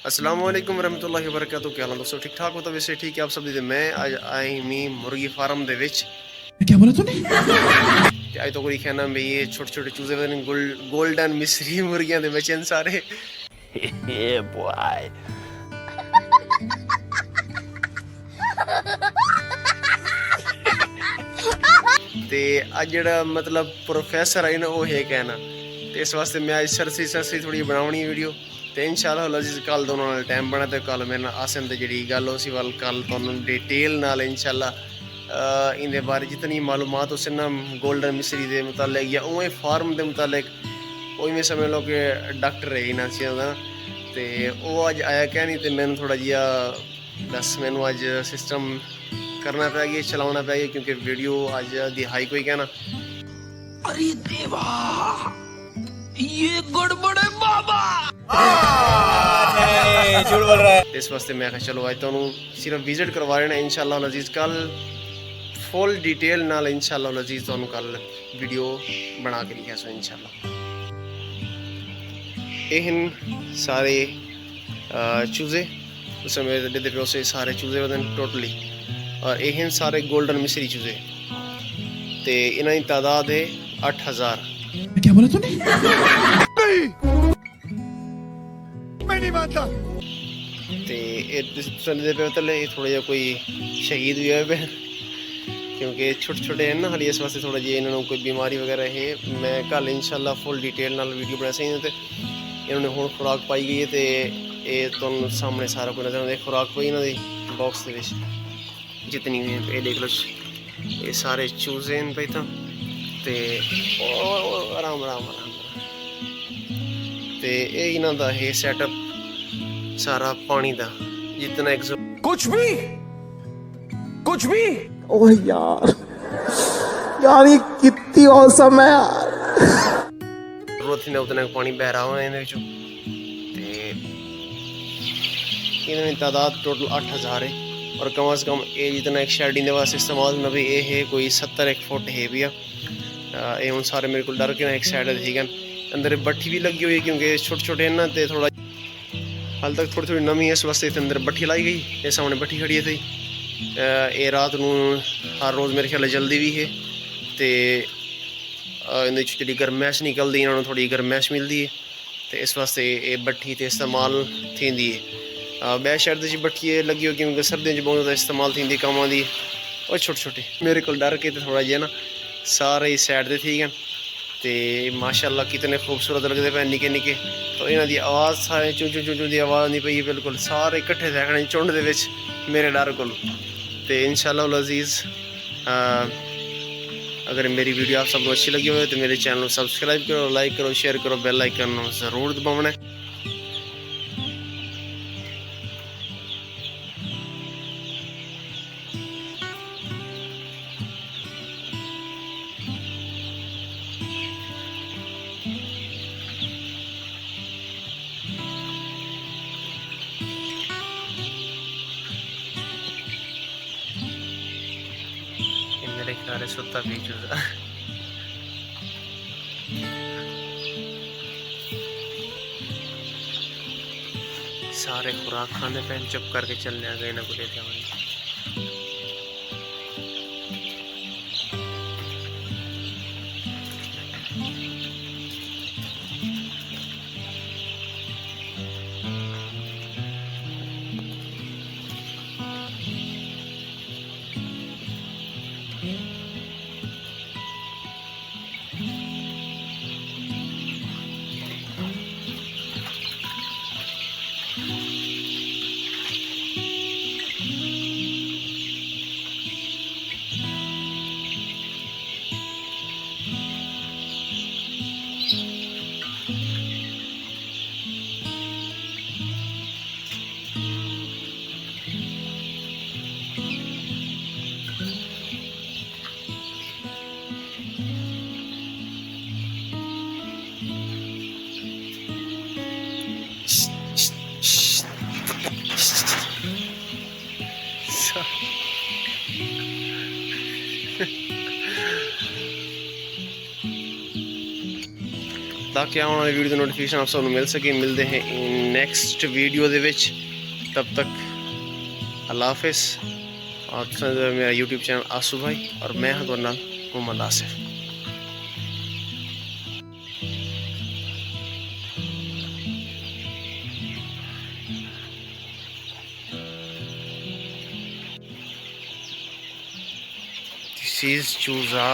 अस्सलाम वालेकुम रहमतुल्लाहि व बरकातहू। क्या हाल दोस्तों, ठीक ठाक हो? तो वैसे ठीक है आप सब दी। मैं आज आई मी मुर्गी फार्म दे विच। क्या बोला तूने? ते आज तो कोई कहना भी ये छोटे छोटे चूजे बने गोल्डन मिस्री मुर्गियां दे बच्चे न सारे। Yeah, boy. ते अज जेड़ा मतलब प्रोफेसर आई ना वो है कहना, ते इस वास्ते मैं आज सरसी थोड़ी बनावनी वीडियो। ते इंशाल्लाह अजीज कल दोनों नाल टाइम बना ते कल मेरे नाल आसन ते जेड़ी गल उसी वाल कल तुहानू डिटेल नाल इंशाल्लाह इंदे बारे जितनी मालूमात उस ना गोल्डन मिस्री दे मुतालिक या उवें फार्म दे मुतालिक उवें समझ लो कि डॉक्टर है इन्हां चीज़ां दा। ते वो अज आया क्या नहीं, तो मैंने थोड़ा जिहा बस मैंने अज सिस्टम करना पै गया, चलाना पै गया, क्योंकि वीडियो अज दी हाई कोई कहना। अरे देवा, ये गड़बड़ है बाबा। नहीं, झूठ बोल रहा है। इस वास्ते मैं कहा चलो आज तुहानू सिर्फ विजिट करवा रहे हैं इंशाल्लाह अजीज। कल फुल डिटेल नाल इंशाल्लाह अजीज तुहानू कल वीडियो बना के लिखा सो इंशाल्लाह। ये सारे चूजे उस समय दे पे उसे सारे चूजे होते हैं टोटली, और ये सारे गोल्डन मिस्री चूजे। तो इन्हों की तादाद है 8000। क्या बोला तूने? मैं नहीं मानता। पे मतलब थोड़ा जा कोई शहीद भी हुए, क्योंकि छोटे छोटे हैं ना हाली, इस वास्ते थोड़ा जी इन्होंने कोई बीमारी वगैरह है। मैं कल इंशाल्लाह फुल डिटेल नाल वीडियो बना सही। तो इन्होंने हुण खुराक पाई गई है, तो ये तुहानू सामने सारा कुछ नजर आउंदा। खुराक पई इन्हां दी बॉक्स दे विच जितनी भी ये देख लो, ये सारे चूजे हैं भाई। तो आराम आराम आराम। तो ये इन्हां दा है सैटअप सारा पानी दा जितना कुछ भी। ओह यार, यार ये कितनी औसम है यार। जरूरत ही उतना पानी बह रहा होना इन्हें विचों। इन्होंने तादाद टोटल 8000 है, और कम अज़ कम ये जितना एक शेडिंग वास्ते इस्तेमाल ना भी ये है कोई 70 फुट है भी। ये हूँ सारे मेरे को डर के ना एक साइड ठीक है। अंदर बट्ठी भी लगी हुई है, क्योंकि छोटे छोटे हैं ना, तो थोड़ा हाल तक थोड़ी नमी है, इस वास्ते अंदर बट्ठी लाई गई। ये सामने बट्ठी खड़ी है थी। ये रात को हर रोज़ मेरे ख्याल जल्दी भी है। तो इन जी गरमैश निकलती, इन्होंने थोड़ी गरमैश मिलती है, तो इस वास्ते ये बट्ठी तो इस्तेमाल थी है। बै शहर की बट्ठी लगी हुई, क्योंकि सर्दियों बहुत ज़्यादा इस्तेमाल थी कामां दी। और छोटे छोटे मेरे को डर के थोड़ा जिहा ना सारे ही साइड से ठीक है। तो माशाल्लाह कितने खूबसूरत लगते पे निके निके। तो इन्हों की आवाज़ सारे चू चू चू चू की आवाज़ नहीं पई, बिल्कुल सारे इकट्ठे देखने झुंड दे विच मेरे डर को। तो इंशाल्लाह अजीज़ अगर मेरी वीडियो आप सबको अच्छी लगी हो तो मेरे चैनल को सब्सक्राइब करो, लाइक करो, शेयर करो, बेल आइकन ज़रूर दबाना है। मेरे ख्याल सुता भी चूजा सारे खुराक खाने पे चुप करके चलने गए ना को लेते हैं। ताकि आने वाली वीडियो की नोटिफिकेशन आप सबको मिल सके। मिलते हैं नेक्स्ट वीडियो दे विच, तब तक अल्लाह हाफिज़। और मेरा यूट्यूब चैनल आसू भाई और मैं हाँ तुहाडे नाल Mohammad Asif. This is Chooza.